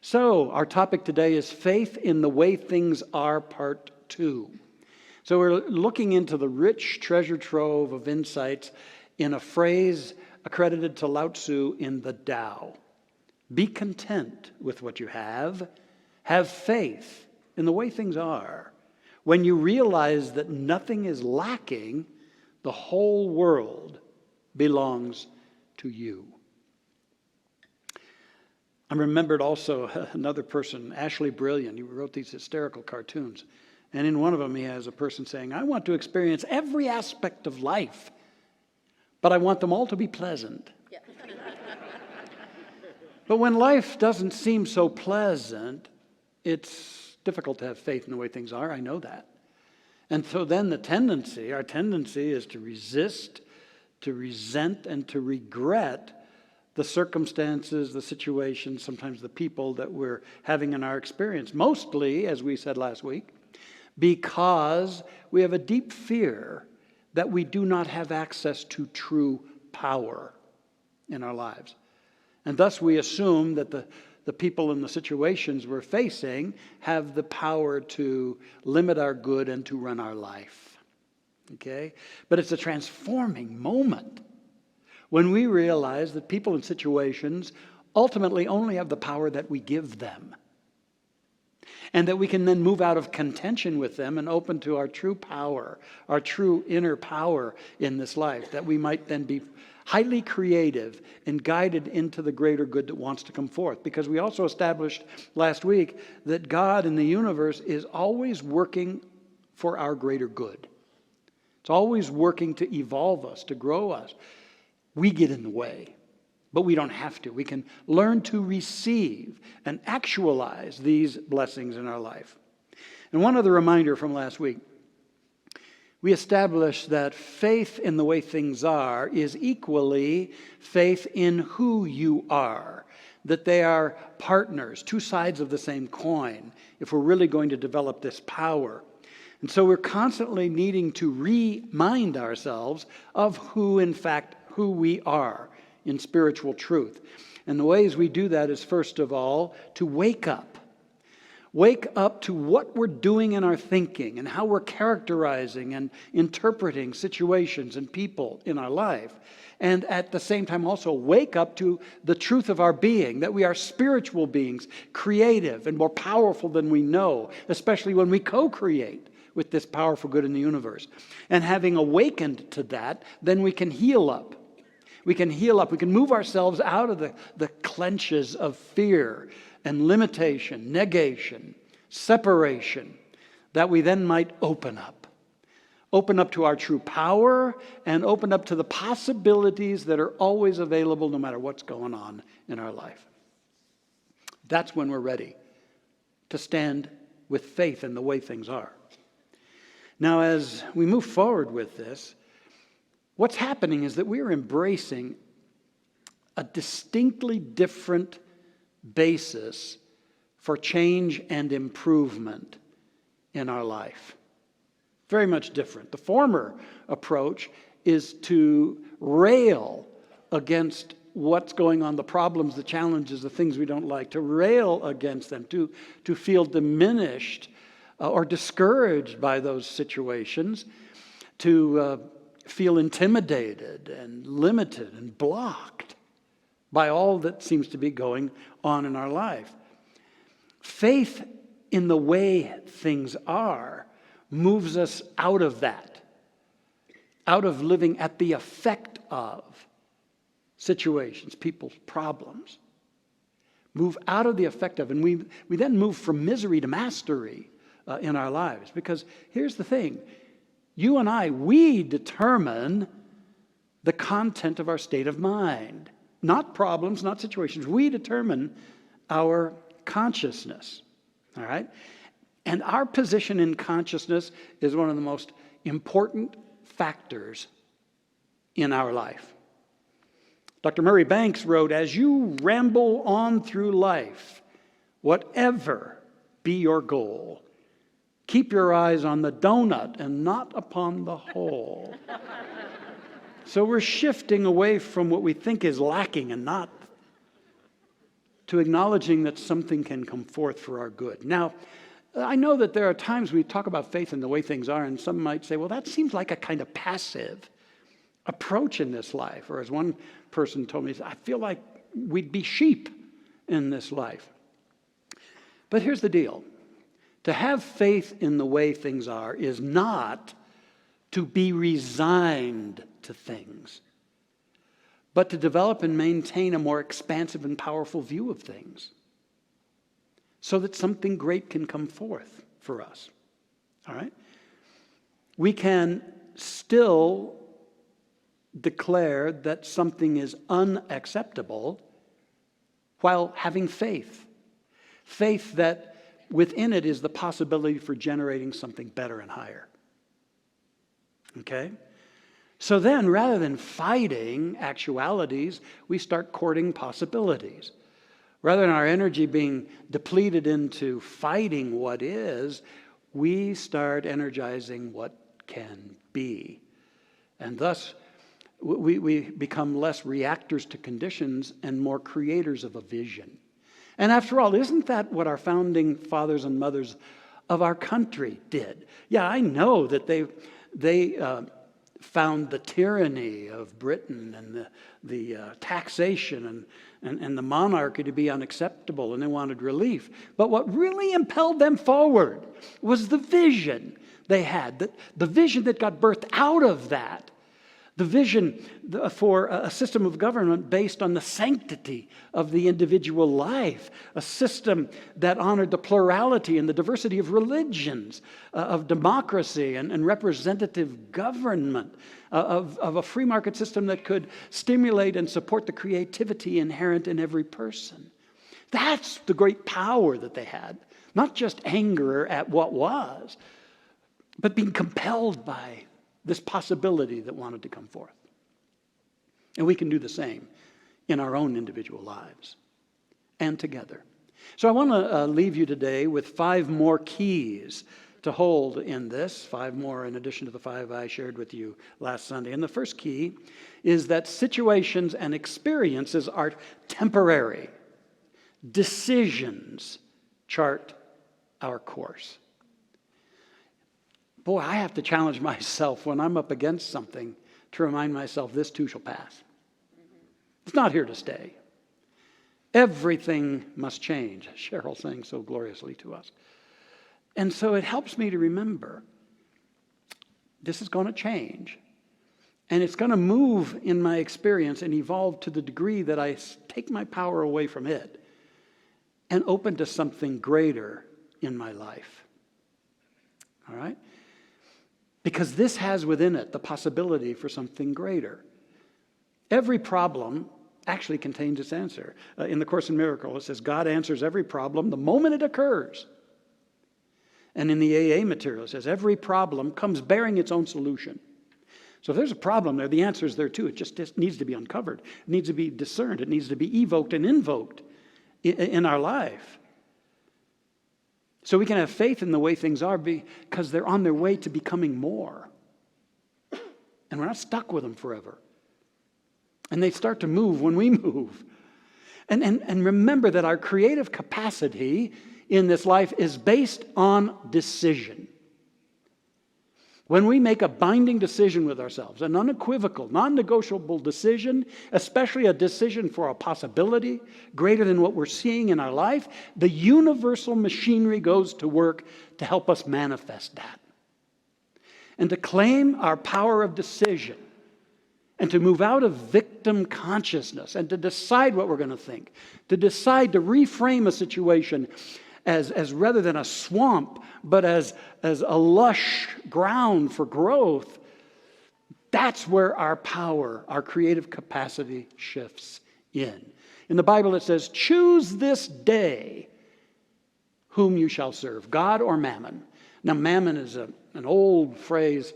So, our topic today is Faith in the Way Things Are, Part 2. So, we're looking into the rich treasure trove of insights in a phrase accredited to Lao Tzu in the Tao. Be content with what you have. Have faith in the way things are. When you realize that nothing is lacking, the whole world belongs to you. I remembered also another person, Ashley Brilliant. He wrote these hysterical cartoons. And in one of them, he has a person saying, I want to experience every aspect of life, but I want them all to be pleasant. Yeah. But when life doesn't seem so pleasant, it's difficult to have faith in the way things are. I know that. And so then our tendency is to resist, to resent, and to regret the circumstances, the situations, sometimes the people that we're having in our experience. Mostly, as we said last week, because we have a deep fear that we do not have access to true power in our lives. And thus we assume that the people in the situations we're facing have the power to limit our good and to run our life. Okay? But it's a transforming moment when we realize that people in situations ultimately only have the power that we give them. And that we can then move out of contention with them and open to our true power, our true inner power in this life, that we might then be highly creative and guided into the greater good that wants to come forth. Because we also established last week that God in the universe is always working for our greater good. It's always working to evolve us, to grow us. We get in the way, but we don't have to. We can learn to receive and actualize these blessings in our life. And one other reminder from last week, we established that faith in the way things are is equally faith in who you are, that they are partners, two sides of the same coin, if we're really going to develop this power. And so we're constantly needing to remind ourselves of who we are in spiritual truth. And the ways we do that is, first of all, to wake up. Wake up to what we're doing in our thinking and how we're characterizing and interpreting situations and people in our life. And at the same time also wake up to the truth of our being, that we are spiritual beings, creative and more powerful than we know, especially when we co-create with this powerful good in the universe. And having awakened to that, then we can heal up. We can heal up. We can move ourselves out of the clenches of fear and limitation, negation, separation, that we then might open up. Open up to our true power and open up to the possibilities that are always available no matter what's going on in our life. That's when we're ready to stand with faith in the way things are. Now, as we move forward with this, what's happening is that we're embracing a distinctly different basis for change and improvement in our life. Very much different. The former approach is to rail against what's going on, the problems, the challenges, the things we don't like, to rail against them, to feel diminished or discouraged by those situations, to feel intimidated and limited and blocked by all that seems to be going on in our life. Faith in the way things are moves us out of that, out of living at the effect of situations, people's problems. Move out of the effect of, and we then move from misery to mastery in our lives. Because here's the thing, you and I, we determine the content of our state of mind. Not problems, not situations. We determine our consciousness. All right? And our position in consciousness is one of the most important factors in our life. Dr. Murray Banks wrote, as you ramble on through life, whatever be your goal, keep your eyes on the donut and not upon the hole. So we're shifting away from what we think is lacking and not to acknowledging that something can come forth for our good. Now, I know that there are times we talk about faith and the way things are, and some might say, well, that seems like a kind of passive approach in this life. Or as one person told me, I feel like we'd be sheep in this life. But here's the deal. To have faith in the way things are is not to be resigned to things, but to develop and maintain a more expansive and powerful view of things so that something great can come forth for us. All right? We can still declare that something is unacceptable while having faith. Faith that within it is the possibility for generating something better and higher. Okay? So then, rather than fighting actualities, we start courting possibilities. Rather than our energy being depleted into fighting what is, we start energizing what can be. And thus, we become less reactors to conditions and more creators of a vision. And after all, isn't that what our founding fathers and mothers of our country did? Yeah, I know that they found the tyranny of Britain and the taxation and the monarchy to be unacceptable, and they wanted relief. But what really impelled them forward was the vision they had, the vision that got birthed out of that. The vision for a system of government based on the sanctity of the individual life, a system that honored the plurality and the diversity of religions, of democracy and representative government, of a free market system that could stimulate and support the creativity inherent in every person. That's the great power that they had, not just anger at what was, but being compelled by this possibility that wanted to come forth. And we can do the same in our own individual lives and together. So I want to leave you today with 5 more keys to hold in this, 5 more in addition to the 5 I shared with you last Sunday. And the first key is that situations and experiences are temporary. Decisions chart our course. Boy, I have to challenge myself when I'm up against something to remind myself this too shall pass. It's not here to stay. Everything must change, Cheryl sang so gloriously to us. And so it helps me to remember this is going to change. And it's going to move in my experience and evolve to the degree that I take my power away from it and open to something greater in my life. All right? Because this has within it the possibility for something greater. Every problem actually contains its answer. In the Course in Miracles, it says God answers every problem the moment it occurs. And in the AA material, it says every problem comes bearing its own solution. So if there's a problem there, the answer is there too. It just needs to be uncovered. It needs to be discerned. It needs to be evoked and invoked in our life. So we can have faith in the way things are because they're on their way to becoming more. And we're not stuck with them forever. And they start to move when we move. And remember that our creative capacity in this life is based on decision. When we make a binding decision with ourselves, an unequivocal, non-negotiable decision, especially a decision for a possibility greater than what we're seeing in our life, the universal machinery goes to work to help us manifest that. And to claim our power of decision, and to move out of victim consciousness, and to decide what we're going to think, to decide to reframe a situation as rather than a swamp, but as a lush ground for growth, that's where our power, our creative capacity shifts in. In the Bible it says, choose this day whom you shall serve, God or mammon. Now mammon is an old phrase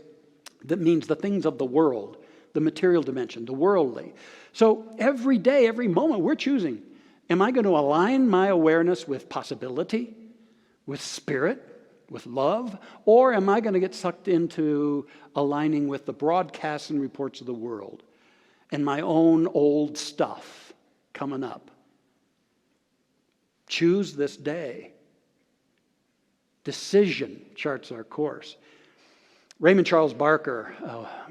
that means the things of the world, the material dimension, the worldly. So every day, every moment, we're choosing. Am I going to align my awareness with possibility, with spirit, with love? Or am I going to get sucked into aligning with the broadcasts and reports of the world and my own old stuff coming up? Choose this day. Decision charts our course. Raymond Charles Barker,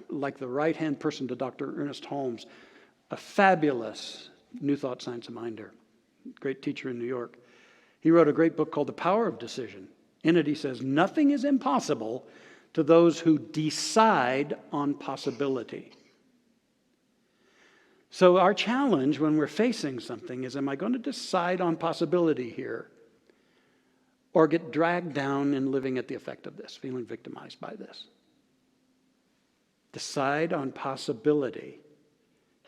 like the right-hand person to Dr. Ernest Holmes, a fabulous New Thought Science of Minder, great teacher in New York. He wrote a great book called The Power of Decision. In it he says, nothing is impossible to those who decide on possibility. So our challenge when we're facing something is, am I going to decide on possibility here or get dragged down in living at the effect of this, feeling victimized by this? Decide on possibility.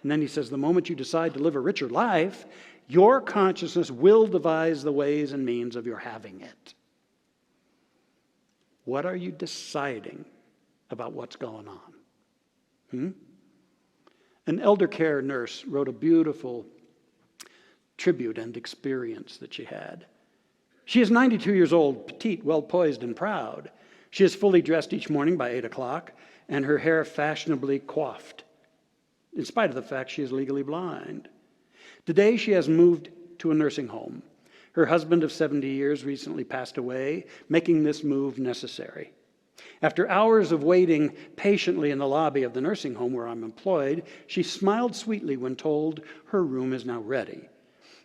And then he says, the moment you decide to live a richer life, your consciousness will devise the ways and means of your having it. What are you deciding about what's going on? An elder care nurse wrote a beautiful tribute and experience that she had. She is 92 years old, petite, well-poised, and proud. She is fully dressed each morning by 8 o'clock, and her hair fashionably coiffed, in spite of the fact she is legally blind. Today, she has moved to a nursing home. Her husband of 70 years recently passed away, making this move necessary. After hours of waiting patiently in the lobby of the nursing home where I'm employed, she smiled sweetly when told her room is now ready.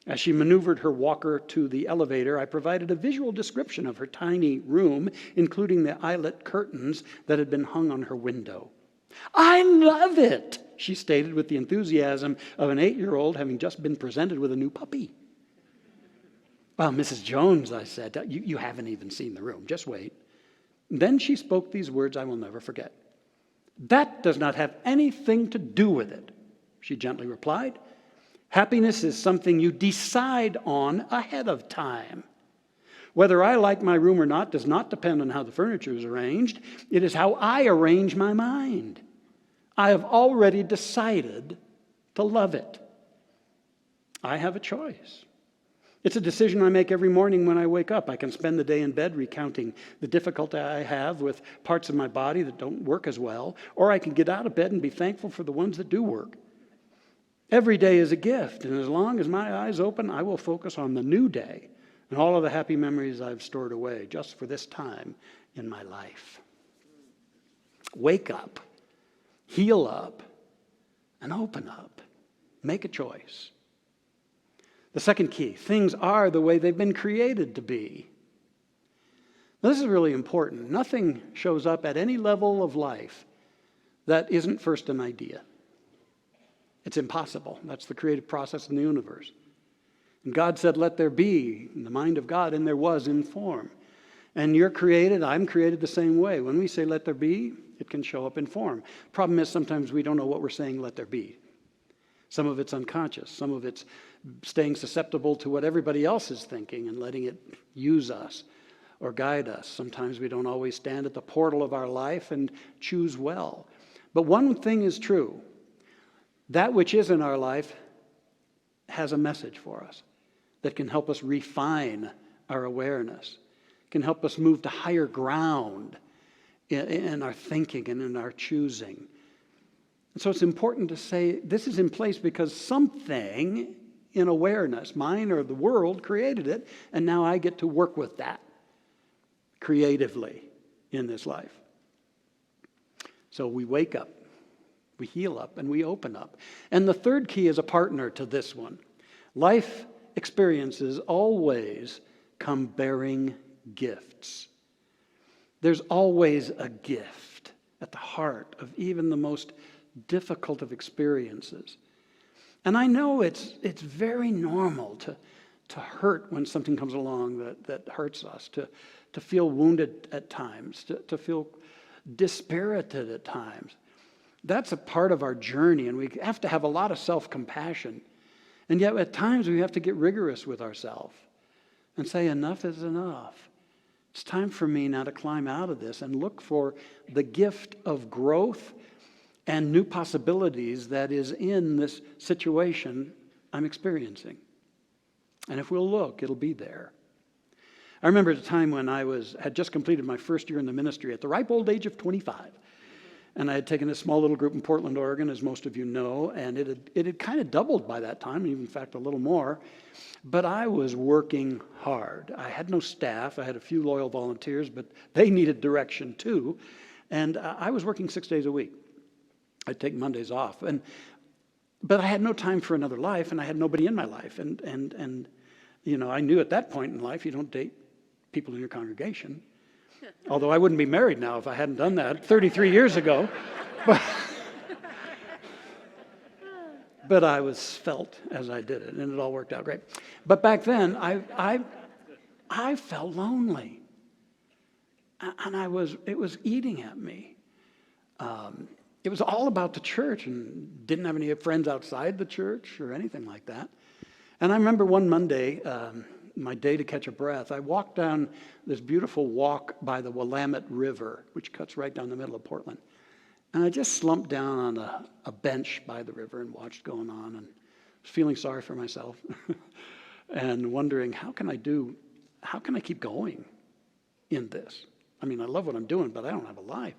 As she maneuvered her walker to the elevator, I provided a visual description of her tiny room, including the eyelet curtains that had been hung on her window. "I love it," she stated with the enthusiasm of an 8-year-old having just been presented with a new puppy. "Well, Mrs. Jones," I said, you haven't even seen the room. Just wait." Then she spoke these words I will never forget. "That does not have anything to do with it," she gently replied. "Happiness is something you decide on ahead of time. Whether I like my room or not does not depend on how the furniture is arranged. It is how I arrange my mind. I have already decided to love it. I have a choice. It's a decision I make every morning when I wake up. I can spend the day in bed recounting the difficulty I have with parts of my body that don't work as well, or I can get out of bed and be thankful for the ones that do work. Every day is a gift, and as long as my eyes open, I will focus on the new day and all of the happy memories I've stored away just for this time in my life." Wake up, heal up, and open up. Make a choice. The second key, things are the way they've been created to be. Now, this is really important. Nothing shows up at any level of life that isn't first an idea. It's impossible. That's the creative process in the universe. And God said, "Let there be," in the mind of God, and there was in form. And you're created, I'm created the same way. When we say "let there be," it can show up in form. Problem is sometimes we don't know what we're saying "let there be." Some of it's unconscious. Some of it's staying susceptible to what everybody else is thinking and letting it use us or guide us. Sometimes we don't always stand at the portal of our life and choose well. But one thing is true. That which is in our life has a message for us that can help us refine our awareness, can help us move to higher ground in our thinking and in our choosing. And so it's important to say this is in place because something in awareness, mine or the world, created it, and now I get to work with that creatively in this life. So we wake up, we heal up, and we open up. And the third key is a partner to this one. Life experiences always come bearing gifts. There's always a gift at the heart of even the most difficult of experiences. And I know it's very normal to hurt when something comes along that hurts us, to feel wounded at times, to feel dispirited at times. That's a part of our journey, and we have to have a lot of self-compassion. And yet at times we have to get rigorous with ourselves and say enough is enough. It's time for me now to climb out of this and look for the gift of growth and new possibilities that is in this situation I'm experiencing. And if we'll look, it'll be there. I remember at a time when I had just completed my first year in the ministry at the ripe old age of 25. And I had taken a small little group in Portland, Oregon, as most of you know, and it had kind of doubled by that time, even in fact a little more. But I was working hard. I had no staff. I had a few loyal volunteers, but they needed direction too. And I was working 6 days a week. I'd take Mondays off. But I had no time for another life, and I had nobody in my life. And you know, I knew at that point in life you don't date people in your congregation. Although I wouldn't be married now if I hadn't done that 33 years ago. But I was svelte as I did it, and it all worked out great. But back then, I felt lonely. And it was eating at me. It was all about the church, and didn't have any friends outside the church or anything like that. And I remember one Monday, my day to catch a breath, I walked down this beautiful walk by the Willamette River, which cuts right down the middle of Portland. And I just slumped down on a bench by the river and watched going on, and was feeling sorry for myself and wondering, how can I keep going in this? I mean, I love what I'm doing, but I don't have a life.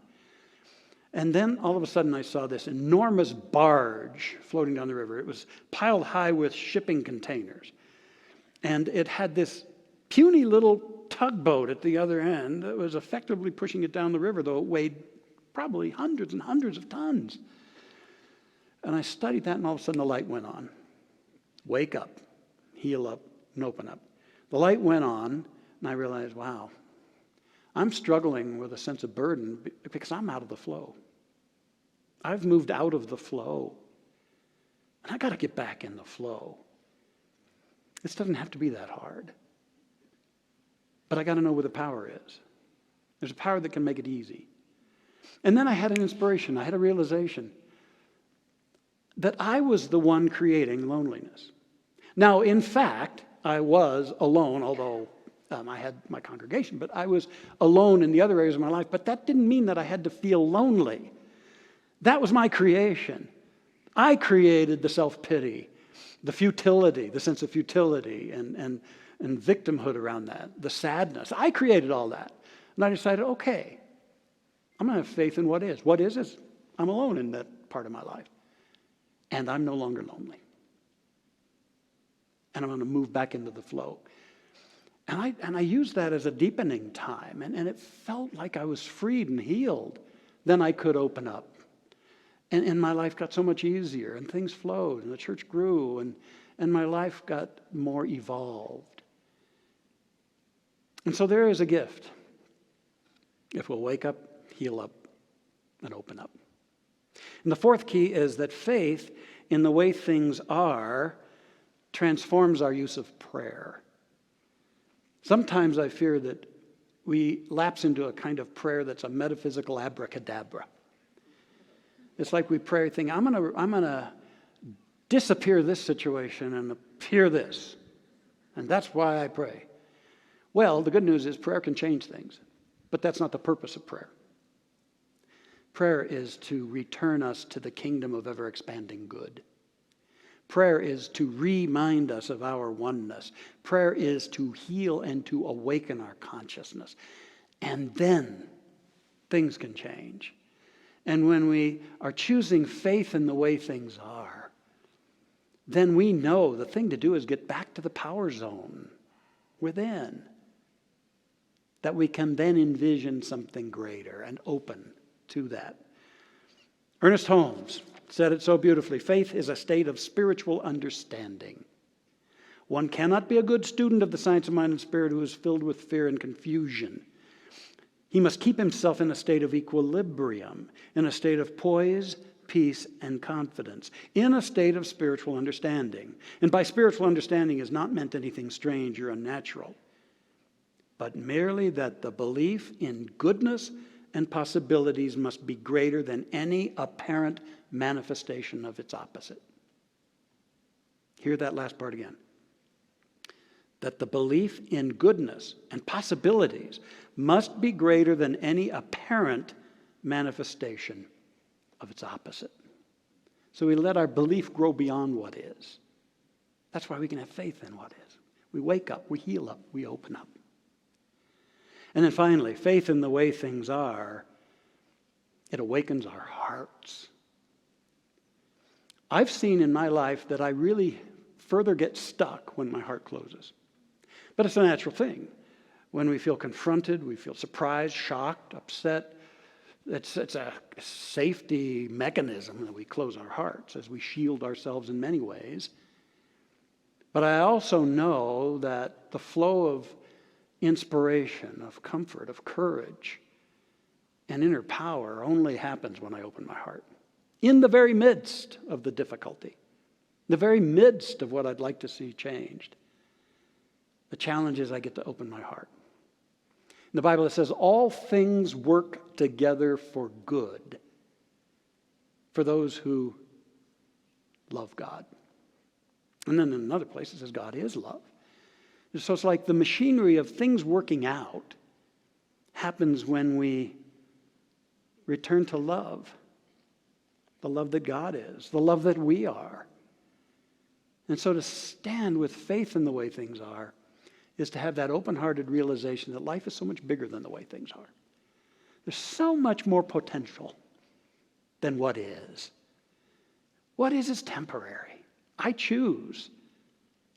And then all of a sudden I saw this enormous barge floating down the river. It was piled high with shipping containers. And it had this puny little tugboat at the other end that was effectively pushing it down the river, though it weighed probably hundreds and hundreds of tons. And I studied that, and all of a sudden the light went on. Wake up, heal up, and open up. The light went on, and I realized, wow, I'm struggling with a sense of burden because I'm out of the flow. I've moved out of the flow. And I got to get back in the flow. This doesn't have to be that hard. But I got to know where the power is. There's a power that can make it easy. And then I had an inspiration. I had a realization that I was the one creating loneliness. Now, in fact, I was alone, although I had my congregation, but I was alone in the other areas of my life. But that didn't mean that I had to feel lonely. That was my creation. I created the self-pity, the futility, the sense of futility and victimhood around that, the sadness. I created all that. And I decided, okay, I'm going to have faith in what is. What is I'm alone in that part of my life. And I'm no longer lonely. And I'm going to move back into the flow. And I used that as a deepening time. And it felt like I was freed and healed. Then I could open up. And my life got so much easier. And things flowed. And the church grew. And my life got more evolved. And so there is a gift. If we'll wake up, heal up, and open up. And the fourth key is that faith in the way things are transforms our use of prayer. Sometimes I fear that we lapse into a kind of prayer that's a metaphysical abracadabra. It's like we pray thinking, I'm gonna disappear this situation and appear this. And that's why I pray. Well, the good news is prayer can change things, but that's not the purpose of prayer. Prayer is to return us to the kingdom of ever-expanding good. Prayer is to remind us of our oneness. Prayer is to heal and to awaken our consciousness. And then things can change. And when we are choosing faith in the way things are, then we know the thing to do is get back to the power zone within. That we can then envision something greater and open to that. Ernest Holmes said it so beautifully. Faith is a state of spiritual understanding. One cannot be a good student of the science of mind and spirit who is filled with fear and confusion. He must keep himself in a state of equilibrium, in a state of poise, peace, and confidence, in a state of spiritual understanding. And by spiritual understanding is not meant anything strange or unnatural, but merely that the belief in goodness and possibilities must be greater than any apparent manifestation of its opposite. Hear that last part again. That the belief in goodness and possibilities must be greater than any apparent manifestation of its opposite. So we let our belief grow beyond what is. That's why we can have faith in what is. We wake up, we heal up, we open up. And then finally, faith in the way things are It awakens our hearts. I've seen in my life that I really further get stuck when my heart closes. But it's a natural thing. When we feel confronted, we feel surprised, shocked, upset. It's a safety mechanism that we close our hearts as we shield ourselves in many ways. But I also know that the flow of inspiration, of comfort, of courage, and inner power only happens when I open my heart. In the very midst of the difficulty, the very midst of what I'd like to see changed, the challenge is I get to open my heart. In the Bible it says, all things work together for good for those who love God. And then in another place it says God is love. So it's like the machinery of things working out happens when we return to love. The love that God is, the love that we are. And so to stand with faith in the way things are is to have that open-hearted realization that life is so much bigger than the way things are. There's so much more potential than what is. What is temporary. I choose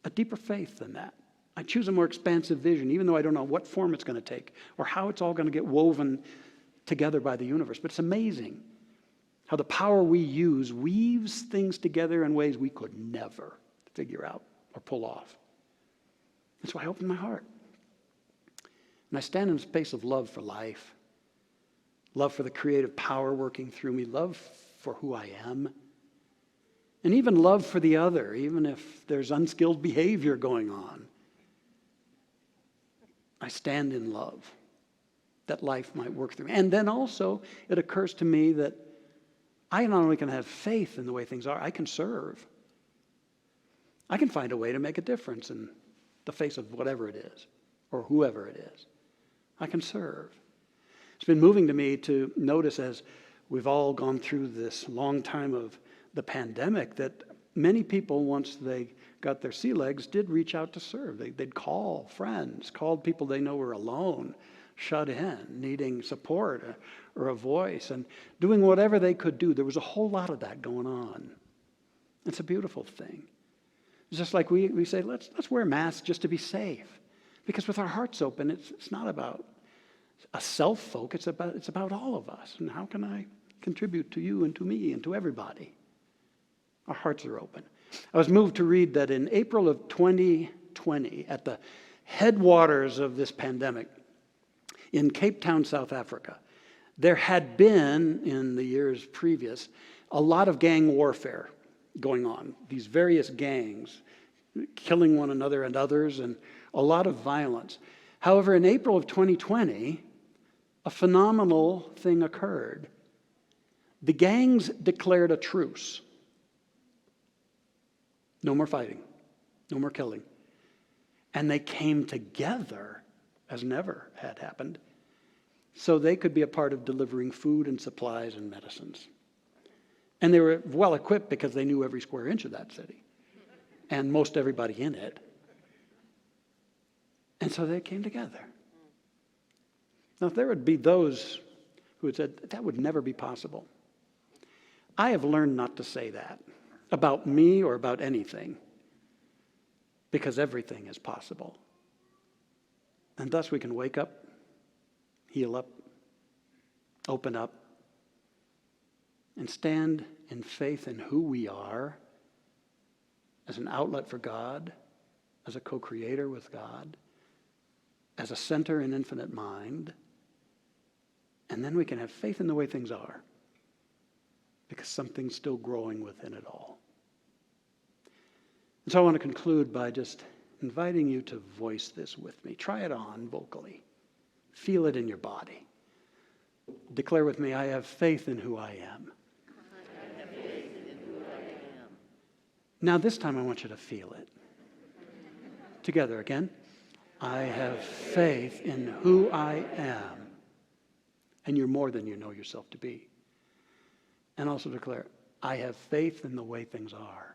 a deeper faith than that. I choose a more expansive vision, even though I don't know what form it's going to take or how it's all going to get woven together by the universe. But it's amazing how the power we use weaves things together in ways we could never figure out or pull off. That's why I open my heart. And I stand in a space of love for life, love for the creative power working through me, love for who I am, and even love for the other, even if there's unskilled behavior going on. I stand in love that life might work through me. And then also, it occurs to me that I not only can have faith in the way things are, I can serve. I can find a way to make a difference in the face of whatever it is, or whoever it is. I can serve. It's been moving to me to notice as we've all gone through this long time of the pandemic that many people, once they got their sea legs, did reach out to serve. They'd call friends, called people they know were alone, shut in, needing support or a voice, and doing whatever they could do. There was a whole lot of that going on. It's a beautiful thing. It's just like we say, let's wear masks just to be safe. Because with our hearts open, it's not about a self-folk, it's about all of us. And how can I contribute to you and to me and to everybody? Our hearts are open. I was moved to read that in April of 2020, at the headwaters of this pandemic, in Cape Town, South Africa, there had been, in the years previous, a lot of gang warfare going on. These various gangs killing one another and others, and a lot of violence. However, in April of 2020, a phenomenal thing occurred. The gangs declared a truce. No more fighting. No more killing. And they came together as never had happened, so they could be a part of delivering food and supplies and medicines. And they were well equipped because they knew every square inch of that city and most everybody in it. And so they came together. Now, if there would be those who had said, that would never be possible, I have learned not to say that about me or about anything, because everything is possible. And thus we can wake up, heal up, open up, and stand in faith in who we are as an outlet for God, as a co-creator with God, as a center in infinite mind. And then we can have faith in the way things are, because something's still growing within it all. And so I want to conclude by just inviting you to voice this with me. Try it on vocally. Feel it in your body. Declare with me, I have faith in who I am. I have faith in who I am. Now this time I want you to feel it. Together again. I have faith in who I am. And you're more than you know yourself to be. And also declare, I have faith in the way things are.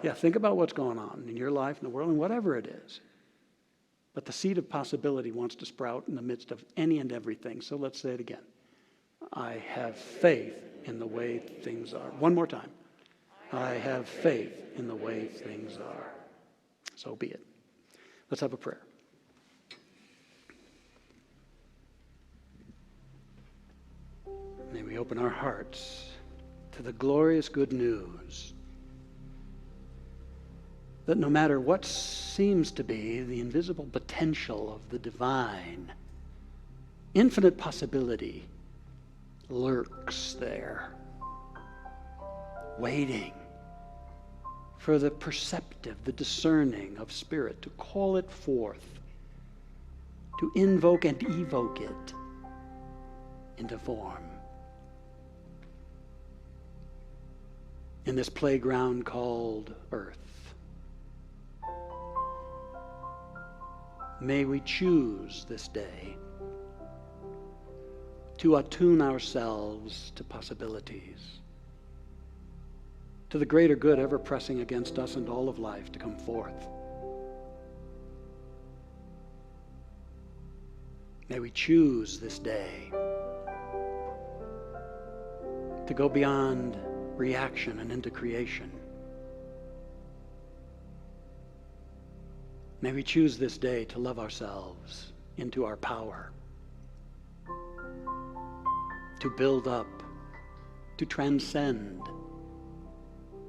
Yeah, think about what's going on in your life, in the world, and whatever it is. But the seed of possibility wants to sprout in the midst of any and everything. So let's say it again. I have faith in the way things are. One more time. I have faith in the way things are. So be it. Let's have a prayer. May we open our hearts to the glorious good news that no matter what seems to be the invisible potential of the divine, infinite possibility lurks there, waiting for the perceptive, the discerning of spirit to call it forth, to invoke and evoke it into form. In this playground called earth, may we choose this day to attune ourselves to possibilities, to the greater good ever pressing against us and all of life to come forth. May we choose this day to go beyond reaction and into creation. May we choose this day to love ourselves into our power, to build up, to transcend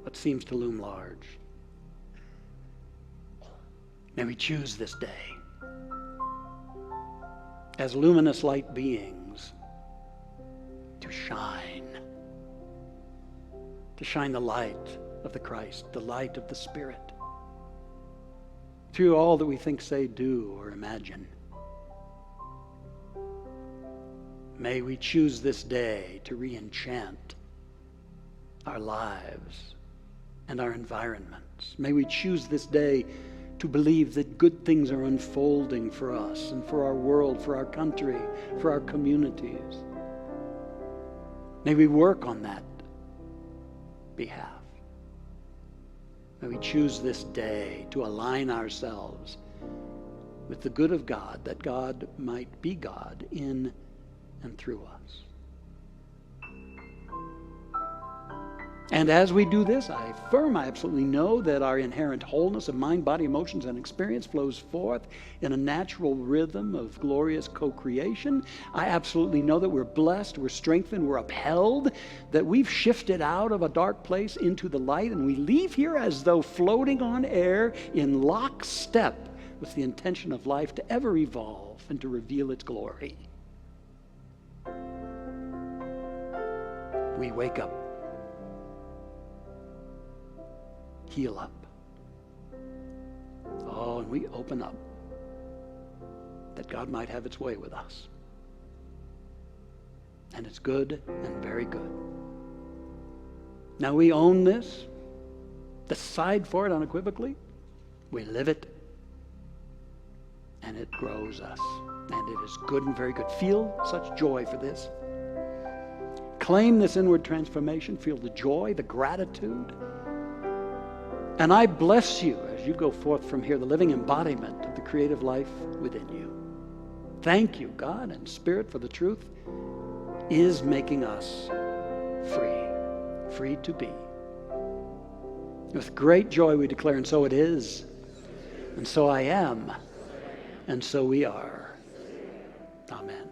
what seems to loom large. May we choose this day as luminous light beings to shine the light of the Christ, the light of the Spirit, through all that we think, say, do, or imagine. May we choose this day to re-enchant our lives and our environments. May we choose this day to believe that good things are unfolding for us and for our world, for our country, for our communities. May we work on that behalf. May we choose this day to align ourselves with the good of God, that God might be God in and through us. And as we do this, I absolutely know that our inherent wholeness of mind, body, emotions, and experience flows forth in a natural rhythm of glorious co-creation. I absolutely know that we're blessed, we're strengthened, we're upheld, that we've shifted out of a dark place into the light, and we leave here as though floating on air in lockstep with the intention of life to ever evolve and to reveal its glory. We wake up, heal up. Oh, and we open up that God might have its way with us. And it's good and very good. Now we own this, decide for it unequivocally, we live it, and it grows us. And it is good and very good. Feel such joy for this. Claim this inward transformation. Feel the joy, the gratitude. And I bless you as you go forth from here, the living embodiment of the creative life within you. Thank you, God and Spirit, for the truth is making us free to be. With great joy we declare, and so it is, and so I am, and so we are. Amen.